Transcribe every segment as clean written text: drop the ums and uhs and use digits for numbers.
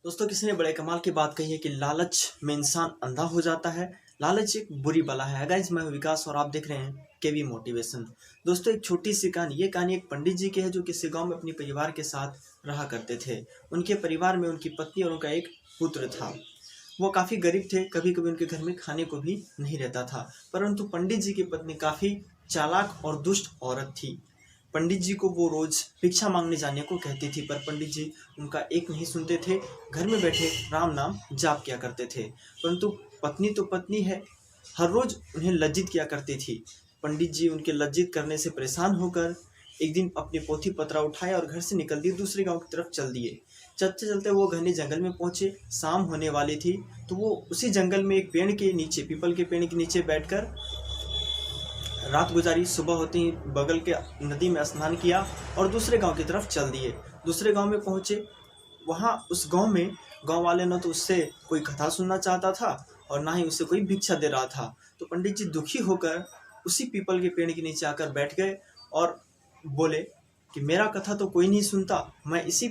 दोस्तों किसी ने बड़े कमाल की बात कही है कि लालच में इंसान अंधा हो जाता है। लालच एक बुरी बला है। गाइस, मैं हूं विकास और आप देख रहे हैं केवी मोटिवेशन। दोस्तों एक छोटी सी कहानी, ये कहानी एक पंडित जी की है जो किसी गांव में अपने परिवार के साथ रहा करते थे। उनके परिवार में उनकी पत्नी और उनका एक पुत्र था। वो काफ़ी गरीब थे, कभी कभी उनके घर में खाने को भी नहीं रहता था। परंतु पंडित जी की पत्नी काफ़ी चालाक और दुष्ट औरत थी। पंडित जी को वो रोज भिक्षा मांगने जाने को कहती थी, पर पंडित जी उनका एक नहीं सुनते थे। घर में बैठे राम नाम जाप किया करते थे। परंतु पत्नी तो पत्नी है, हर रोज उन्हें लज्जित किया करती थी। पंडित जी उनके लज्जित करने से परेशान होकर एक दिन अपनी पोथी पत्रा उठाया और घर से निकल दिए, दूसरे गांव की तरफ चल दिए। चलते चलते वो घने जंगल में पहुंचे। शाम होने वाली थी तो वो उसी जंगल में एक पेड़ के नीचे, पीपल के पेड़ के नीचे बैठकर रात गुजारी। सुबह होते ही बगल के नदी में स्नान किया और दूसरे गांव की तरफ चल दिए। दूसरे गांव में पहुंचे। वहां उस गांव में गांव वाले न तो उससे कोई कथा सुनना चाहता था और ना ही उससे कोई भिक्षा दे रहा था। तो पंडित जी दुखी होकर उसी पीपल के पेड़ के नीचे आकर बैठ गए और बोले कि मेरा कथा तो कोई नहीं सुनता, मैं इसी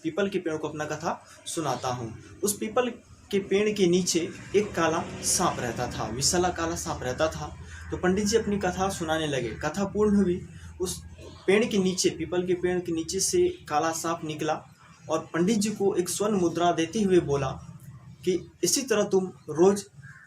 पीपल के पेड़ को अपना कथा सुनाता हूँ। उस पीपल के पेड़ के नीचे एक काला सांप रहता था, विशाला काला सांप रहता था। तो पंडित जी अपनी कथा सुनाने लगे। कथा पूर्ण हुई। उस पेड़ के नीचे, पीपल के पेड़ के नीचे से काला सांप निकला और पंडित जी को एक स्वर्ण मुद्रा देते हुए बोला कि इसी तरह तुम रोज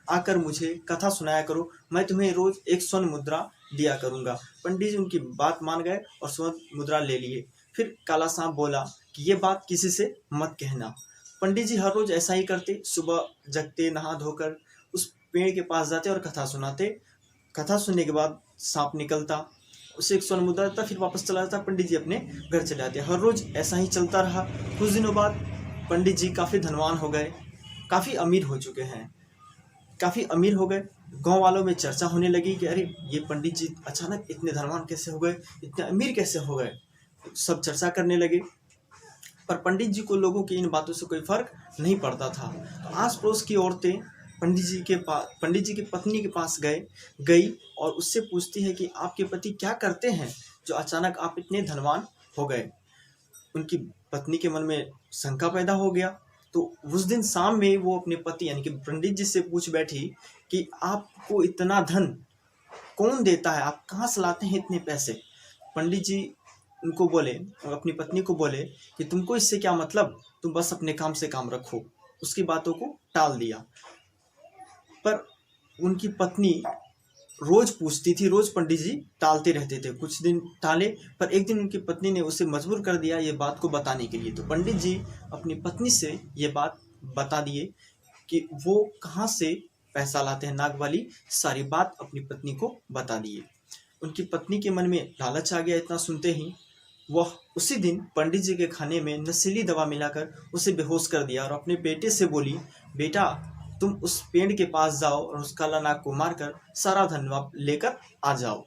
आकर मुझे कथा सुनाया करो, मैं तुम्हें रोज एक स्वर्ण मुद्रा दिया करूंगा। पंडित जी उनकी बात मान गए और स्वर्ण मुद्रा ले लिए। फिर काला सांप बोला कि ये बात किसी से मत कहना। पंडित जी हर रोज ऐसा ही करते। सुबह जगते, नहा धोकर उस पेड़ के पास जाते और कथा सुनाते। कथा सुनने के बाद सांप निकलता, उसे एक स्वर्ण मुद्रा देता, फिर वापस चला जाता। पंडित जी अपने घर चले जाते। हर रोज ऐसा ही चलता रहा। कुछ दिनों बाद पंडित जी काफ़ी धनवान हो गए, काफ़ी अमीर हो चुके हैं, काफ़ी अमीर हो गए। गांव वालों में चर्चा होने लगी कि अरे ये पंडित जी अचानक इतने धनवान कैसे हो गए, इतने अमीर कैसे हो गए। सब चर्चा करने लगे, पर पंडित जी को लोगों की इन बातों से कोई फर्क नहीं पड़ता था। तो आस पड़ोस की औरतें पंडित जी की पत्नी के पास गई और उससे पूछती है कि आपके पति क्या करते हैं जो अचानक आप इतने धनवान हो गए। उनकी पत्नी के मन में शंका पैदा हो गया। तो उस दिन शाम में वो अपने पति यानी कि पंडित जी से पूछ बैठी कि आपको इतना धन कौन देता है, आप कहाँ से लाते हैं इतने पैसे। पंडित जी उनको बोले, अपनी पत्नी को बोले कि तुमको इससे क्या मतलब, तुम बस अपने काम से काम रखो। उसकी बातों को टाल दिया। पर उनकी पत्नी रोज पूछती थी, रोज पंडित जी टालते रहते थे। कुछ दिन टाले, पर एक दिन उनकी पत्नी ने उसे मजबूर कर दिया ये बात को बताने के लिए। तो पंडित जी अपनी पत्नी से ये बात बता दिए कि वो कहाँ से पैसा लाते हैं, नाग वाली सारी बात अपनी पत्नी को बता दिए। उनकी पत्नी के मन में लालच आ गया। इतना सुनते ही वह उसी दिन पंडित जी के खाने में नशीली दवा मिलाकर उसे बेहोश कर दिया और अपने बेटे से बोली, बेटा तुम उस पेड़ के पास जाओ और उस काला नाग को मारकर सारा धन लेकर आ जाओ।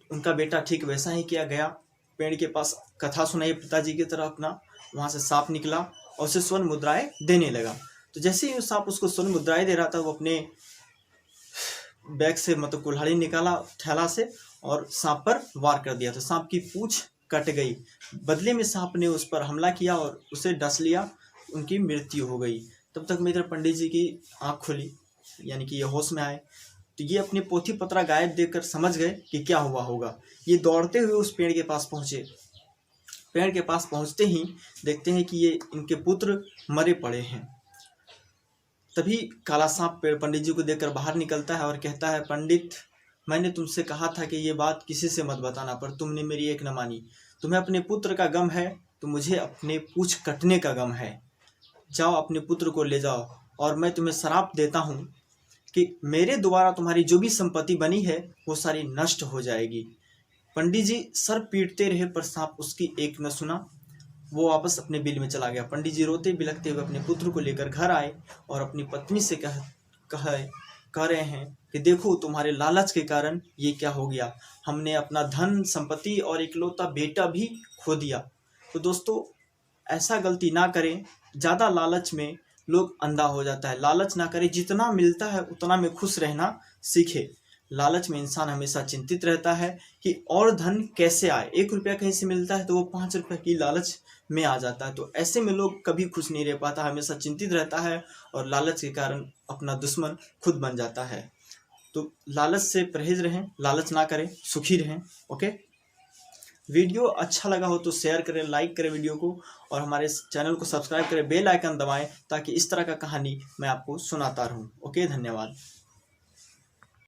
उनका बेटा ठीक वैसा ही किया। गया पेड़ के पास, कथा सुनाई पिताजी की तरह अपना। वहां से सांप निकला और उसे स्वर्ण मुद्राएं देने लगा। तो जैसे ही सांप उसको स्वर्ण मुद्राएं दे रहा था, वो अपने बैग से मतलब कुल्हाड़ी निकाला थैला से और सांप पर वार कर दिया। तो सांप की पूंछ कट गई। बदले में सांप ने उस पर हमला किया और उसे डस लिया। उनकी मृत्यु हो गई। तब तक मेरे पंडित जी की आँख खुली, यानी कि ये होश में आए। तो ये अपने पोथी पत्रा गायब देखकर समझ गए कि क्या हुआ होगा। ये दौड़ते हुए उस पेड़ के पास पहुँचे। पेड़ के पास पहुँचते ही देखते हैं कि ये इनके पुत्र मरे पड़े हैं। तभी काला सांप पंडित जी को देखकर बाहर निकलता है और कहता है, पंडित मैंने तुमसे कहा था कि ये बात किसी से मत बताना, पर तुमने मेरी एक न मानी। तुम्हें अपने पुत्र का गम है तो मुझे अपने पूंछ कटने का गम है। जाओ अपने पुत्र को ले जाओ और मैं तुम्हें श्राप देता हूँ कि मेरे द्वारा तुम्हारी जो भी संपत्ति बनी है वो सारी नष्ट हो जाएगी। पंडित जी सर पीटते रहे, पर सांप उसकी एक न सुना। वो वापस अपने बिल में चला गया। पंडित जी रोते बिलखते हुए अपने पुत्र को लेकर घर आए और अपनी पत्नी से कह रहे हैं कि देखो तुम्हारे लालच के कारण ये क्या हो गया, हमने अपना धन संपत्ति और इकलौता बेटा भी खो दिया। तो दोस्तों ऐसा गलती ना करें। ज़्यादा लालच में लोग अंधा हो जाता है। लालच ना करें, जितना मिलता है उतना में खुश रहना सीखे। लालच में इंसान हमेशा चिंतित रहता है कि और धन कैसे आए। 1 रुपया कहीं से मिलता है तो वो 5 रुपये की लालच में आ जाता है। तो ऐसे में लोग कभी खुश नहीं रह पाता, हमेशा चिंतित रहता है और लालच के कारण अपना दुश्मन खुद बन जाता है। तो लालच से परहेज रहें, लालच ना करें, सुखी रहें। ओके, वीडियो अच्छा लगा हो तो शेयर करें, लाइक करें वीडियो को, और हमारे चैनल को सब्सक्राइब करें, बेल आइकन दबाएं ताकि इस तरह का कहानी मैं आपको सुनाता रहूं। ओके, धन्यवाद।